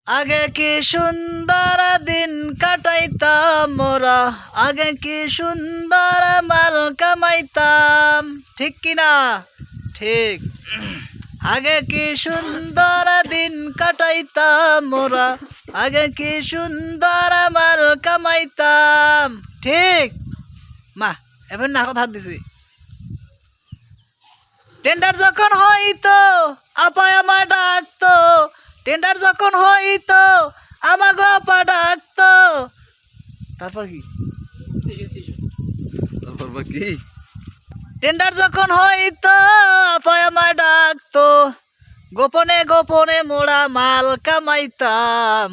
আগে কি সুন্দর দিন কাটাইতাম মোরা, আগে কি সুন্দর মাল কামাইতাম। ঠিক কিনা? ঠিক। আগে কি সুন্দর দিন কাটাইতাম মোরা, আগে কি সুন্দর মাল কামাইতাম। ঠিক মা, এবার না কথা দিছি। টেন্ডার যখন হইতো আপায় আমার ডাকতো, টেন্ডার যখন হইতো আমাগো আপা ডাকতো। তারপর কি? তারপর কি? টেন্ডার যখন হইতো আপায় আমার ডাকতো, গোপনে গোপনে মোড়া মাল কামাইতাম।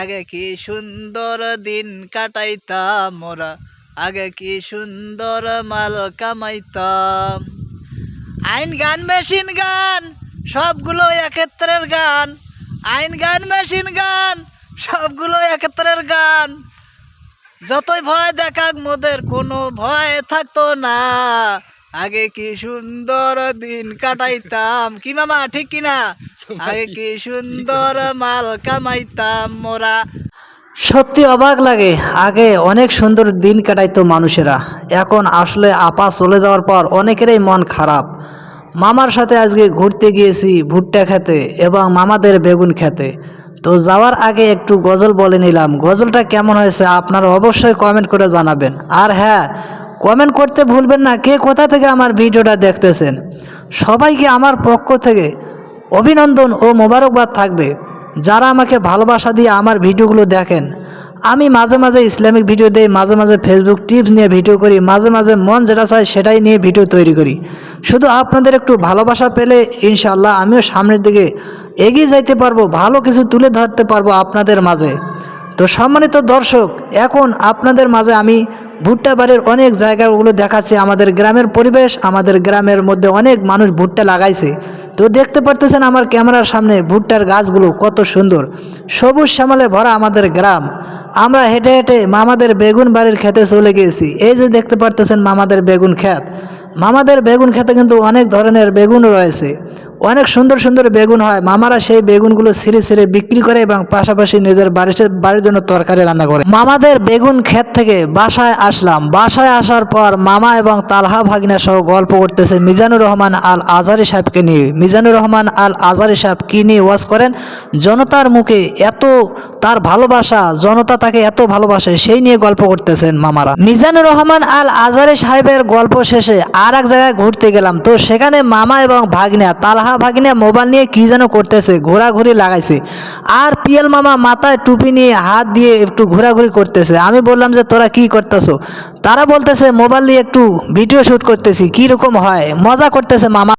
আগে কি সুন্দর দিন কাটাইতাম মোরা, আগে কি সুন্দর মাল কামাইতাম। আইন গান মেশিন গান সবগুলো এক্ষেত্রের গান, আইন গান মেশিন গান সবগুলো এক্ষেত্রের গান। যতই ভয় দেখাক মোদের কোনো ভয় থাকতো না, আগে কি সুন্দর দিন কাটাইতাম। কি মামা, ঠিক কিনা? আগে কি সুন্দর মাল কামাইতাম মোরা। সত্যি অবাক লাগে, আগে অনেক সুন্দর দিন কাটাইতো মানুষেরা। এখন আসলে আপা চলে যাওয়ার পর অনেকেরই মন খারাপ। মামার সাথে আজকে ঘুরতে গিয়েছি ভুট্টা খেতে এবং মামাদের বেগুন খেতে। তো যাওয়ার আগে একটু গজল বলে নিলাম। গজলটা কেমন হয়েছে আপনারা অবশ্যই কমেন্ট করে জানাবেন। আর হ্যাঁ, কমেন্ট করতে ভুলবেন না কে কোথা থেকে আমার ভিডিওটা দেখতেছেন। সবাইকে আমার পক্ষ থেকে অভিনন্দন ও মোবারকবাদ থাকবে। যারা আমাকে ভালোবাসা দিয়ে আমার ভিডিওগুলো দেখেন। আমি মাঝে মাঝে ইসলামিক ভিডিও দেই, মাঝে মাঝে ফেসবুক টিপস নিয়ে ভিডিও করি, মাঝে মাঝে মন যেটা চায় সেটাই নিয়ে ভিডিও তৈরি করি। শুধু আপনাদের একটু ভালোবাসা পেলে ইনশাআল্লাহ আমিও সামনের দিকে এগিয়ে যাইতে পারবো, ভালো কিছু তুলে ধরতে পারবো আপনাদের মাঝে। তো সম্মানিত দর্শক, এখন আপনাদের মাঝে আমি ভুট্টা বাড়ির অনেক জায়গাগুলো দেখাচ্ছি। আমাদের গ্রামের পরিবেশ, আমাদের গ্রামের মধ্যে অনেক মানুষ ভুট্টা লাগাইছে। তো দেখতে পারতেছেন আমার ক্যামেরার সামনে ভুট্টার গাছগুলো কত সুন্দর, সবুজ শ্যামলে ভরা আমাদের গ্রাম। আমরা হেঁটে হেঁটে মামাদের বেগুন বাড়ির খেতে চলে গিয়েছি। এই যে দেখতে পারতেছেন মামাদের বেগুন ক্ষেত। মামাদের বেগুন খেতে কিন্তু অনেক ধরনের বেগুন রয়েছে, অনেক সুন্দর সুন্দর বেগুন হয়। মামারা সেই বেগুনগুলো ছিঁড়ে ছিঁড়ে বিক্রি করে এবং পাশাপাশি নিজের বাড়ির জন্য তরকারি রান্না করে। মামাদের বেগুন ক্ষেত থেকে বাসায় আসলাম। বাসায় আসার পর মামা এবং তালহা ভাগিনা সহ গল্প করতেছে মিজানুর রহমান আল আজহারী সাহেবকে নিয়ে। মিজানুর রহমান আল আজহারী সাহেব কী নিয়ে ওয়াজ করেন, জনতার মুখে এত তার ভালোবাসা, জনতা তাকে এত ভালোবাসে, সেই নিয়ে গল্প করতেছেন মামারা। মিজানুর রহমান আল আজহারী সাহেবের গল্প শেষে আর এক জায়গায় ঘুরতে গেলাম। তো সেখানে মামা এবং ভাগিনা তালহা ভাগিনা মোবাইল নিয়ে কি যেন করতেছে, ঘোরাঘুরি লাগাইছে। আর পিয়াল মামা মাথায় টুপি নিয়ে হাত দিয়ে একটু ঘোরাঘুরি করতেছে। আমি বললাম যে তোরা কি করতেছো? তারা বলতেছে মোবাইল দিয়ে একটু ভিডিও শ্যুট করতেছি। কীরকম হয়, মজা করতেছে মামা।